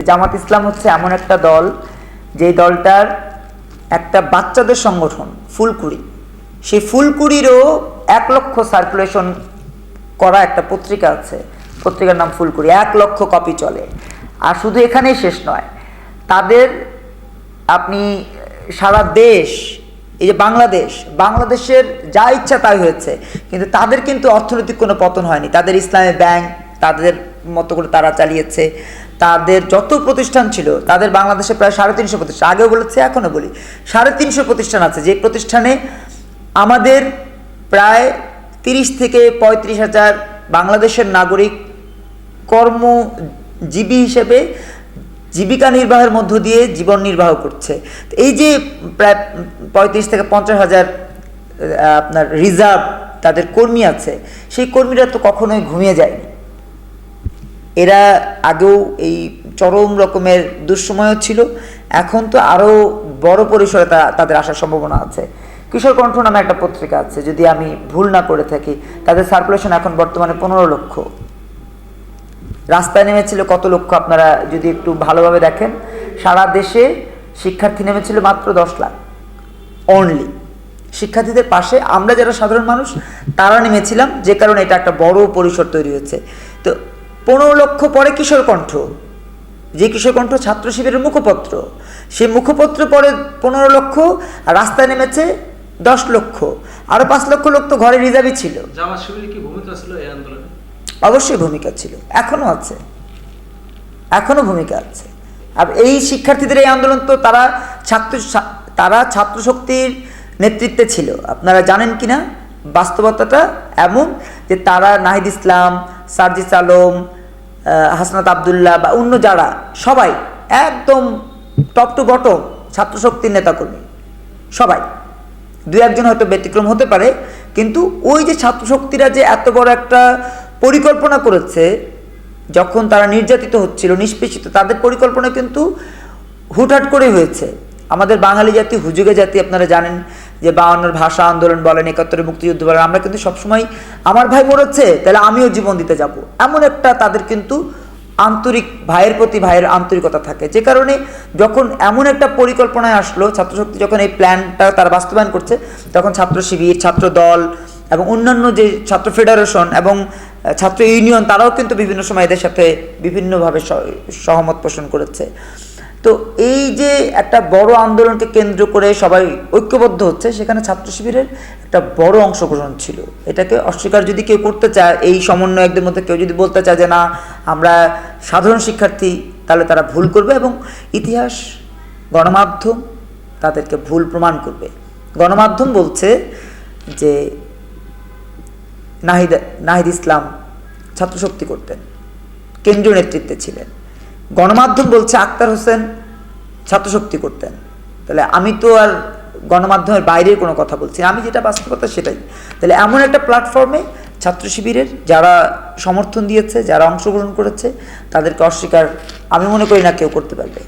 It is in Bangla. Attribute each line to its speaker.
Speaker 1: জামাত ইসলাম হচ্ছে এমন একটা দল যে দলটার একটা বাচ্চাদের সংগঠন ফুলকুড়ি, সেই ফুলকুড়িরও 1 লক্ষ সার্কুলেশন করা একটা পত্রিকা আছে, পত্রিকার নাম ফুলকুড়ি, 1 লক্ষ কপি চলে। আর শুধু এখানেই শেষ নয়, তাদের আপনি সারা দেশ, এই যে বাংলাদেশের যা ইচ্ছা তাই হয়েছে, কিন্তু তাদের কিন্তু অর্থনৈতিক কোনো পতন হয়নি। তাদের ইসলামী ব্যাংক তাদের মতো করে তারা চালিয়েছে। তাদের যত প্রতিষ্ঠান ছিল, তাদের বাংলাদেশে প্রায় 350 প্রতিষ্ঠান, আগেও বলেছে এখনও বলি, 350 প্রতিষ্ঠান আছে, যে প্রতিষ্ঠানে আমাদের প্রায় 30 থেকে 35 হাজার বাংলাদেশের নাগরিক কর্মজীবী হিসেবে জীবিকা নির্বাহের মধ্য দিয়ে জীবন নির্বাহ করছে। এই যে প্রায় 35 থেকে 50 হাজার আপনার রিজার্ভ তাদের কর্মী আছে, সেই কর্মীরা তো কখনোই ঘুমিয়ে যায়নি। এরা আগেও এই চরম রকমের দুঃসময়ও ছিল, এখন তো আরও বড় পরিসরে তাদের আসার সম্ভাবনা আছে। কিশোর কণ্ঠ নামে একটা পত্রিকা আছে, যদি আমি ভুল না করে থাকি, তাদের সার্কুলেশন এখন বর্তমানে 15 লক্ষ। রাস্তায় নেমেছিল কত লক্ষ, আপনারা যদি একটু ভালোভাবে দেখেন, সারা দেশে শিক্ষার্থী নেমেছিল মাত্র 10 লাখ অনলি। শিক্ষার্থীদের পাশে আমরা যারা সাধারণ মানুষ তারা নেমেছিলাম, যে কারণে এটা একটা বড় পরিসর তৈরি হয়েছে। তো 15 লক্ষ পরে কিশোর কণ্ঠ, যে কিশোর কণ্ঠ ছাত্র শিবিরের মুখপত্র, সেই মুখপত্র পরে 15 লক্ষ, আর রাস্তায় নেমেছে 10 লক্ষ, আরো 5 লক্ষ লোক তো ঘরে রিজার্ভই ছিল।
Speaker 2: জামাত শিবিরের কি ভূমিকা ছিল এই আন্দোলনে?
Speaker 1: অবশ্যই ভূমিকা ছিল, এখনো আছে, এখনো ভূমিকা আছে। আর এই শিক্ষার্থীদের এই আন্দোলন তো তারা ছাত্র শক্তির নেতৃত্বে ছিল। আপনারা জানেন কিনা বাস্তবতাটা এমন যে তারা নাহিদ ইসলাম, সার্জিস আলম, হাসনাত আবদুল্লাহ বা অন্য যারা সবাই একদম টপ টু বটম ছাত্র শক্তির নেতাকর্মী, সবাই। 2-1 হয়তো ব্যতিক্রম হতে পারে, কিন্তু ওই যে ছাত্র শক্তিরা যে এত বড় একটা পরিকল্পনা করেছে, যখন তারা নির্যাতিত হচ্ছিল, নিষ্পেষিত, তাদের পরিকল্পনা কিন্তু হুটহাট করে হয়েছে। আমাদের বাঙালি জাতি হুজুগে জাতি, আপনারা জানেন যে 52 ভাষা আন্দোলন বলেন, 71 মুক্তিযুদ্ধ বলেন, আমরা কিন্তু সবসময় আমার ভাই মরেছে তাহলে আমিও জীবন দিতে যাব, এমন একটা তাদের কিন্তু আন্তরিক, ভাইয়ের প্রতি ভাইয়ের আন্তরিকতা থাকে। যে কারণে যখন এমন একটা পরিকল্পনায় আসলো, ছাত্রশক্তি যখন এই প্ল্যানটা তারা বাস্তবায়ন করছে, তখন ছাত্র শিবির, ছাত্র দল এবং অন্যান্য যে ছাত্র ফেডারেশন এবং ছাত্র ইউনিয়ন, তারাও কিন্তু বিভিন্ন সময় এদের সাথে বিভিন্নভাবে সহমত পোষণ করেছে। তো এই যে একটা বড় আন্দোলনকে কেন্দ্র করে সবাই ঐক্যবদ্ধ হচ্ছে, সেখানে ছাত্র শিবিরের একটা বড় অংশগ্রহণ ছিল। এটাকে অস্বীকার যদি কেউ করতে চায়, এই সমন্বয়কদের মধ্যে কেউ যদি বলতে চায় যে না আমরা সাধারণ শিক্ষার্থী, তাহলে তারা ভুল করবে এবং ইতিহাস, গণমাধ্যম তাদেরকে ভুল প্রমাণ করবে। গণমাধ্যম বলছে যে নাহিদ ইসলাম ছাত্রশক্তি করতেন, কেন্দ্রীয় নেতৃত্বে ছিলেন। গণমাধ্যম বলছে আক্তার হোসেন ছাত্রশক্তি করতেন। তাহলে আমি তো আর গণমাধ্যমের বাইরের কোনো কথা বলছি, আমি যেটা বাস্তবতা সেটাই। তাহলে এমন একটা প্ল্যাটফর্মে ছাত্র শিবিরের যারা সমর্থন দিয়েছে, যারা অংশগ্রহণ করেছে, তাদেরকে অস্বীকার আমি মনে করি না কেউ করতে পারবে।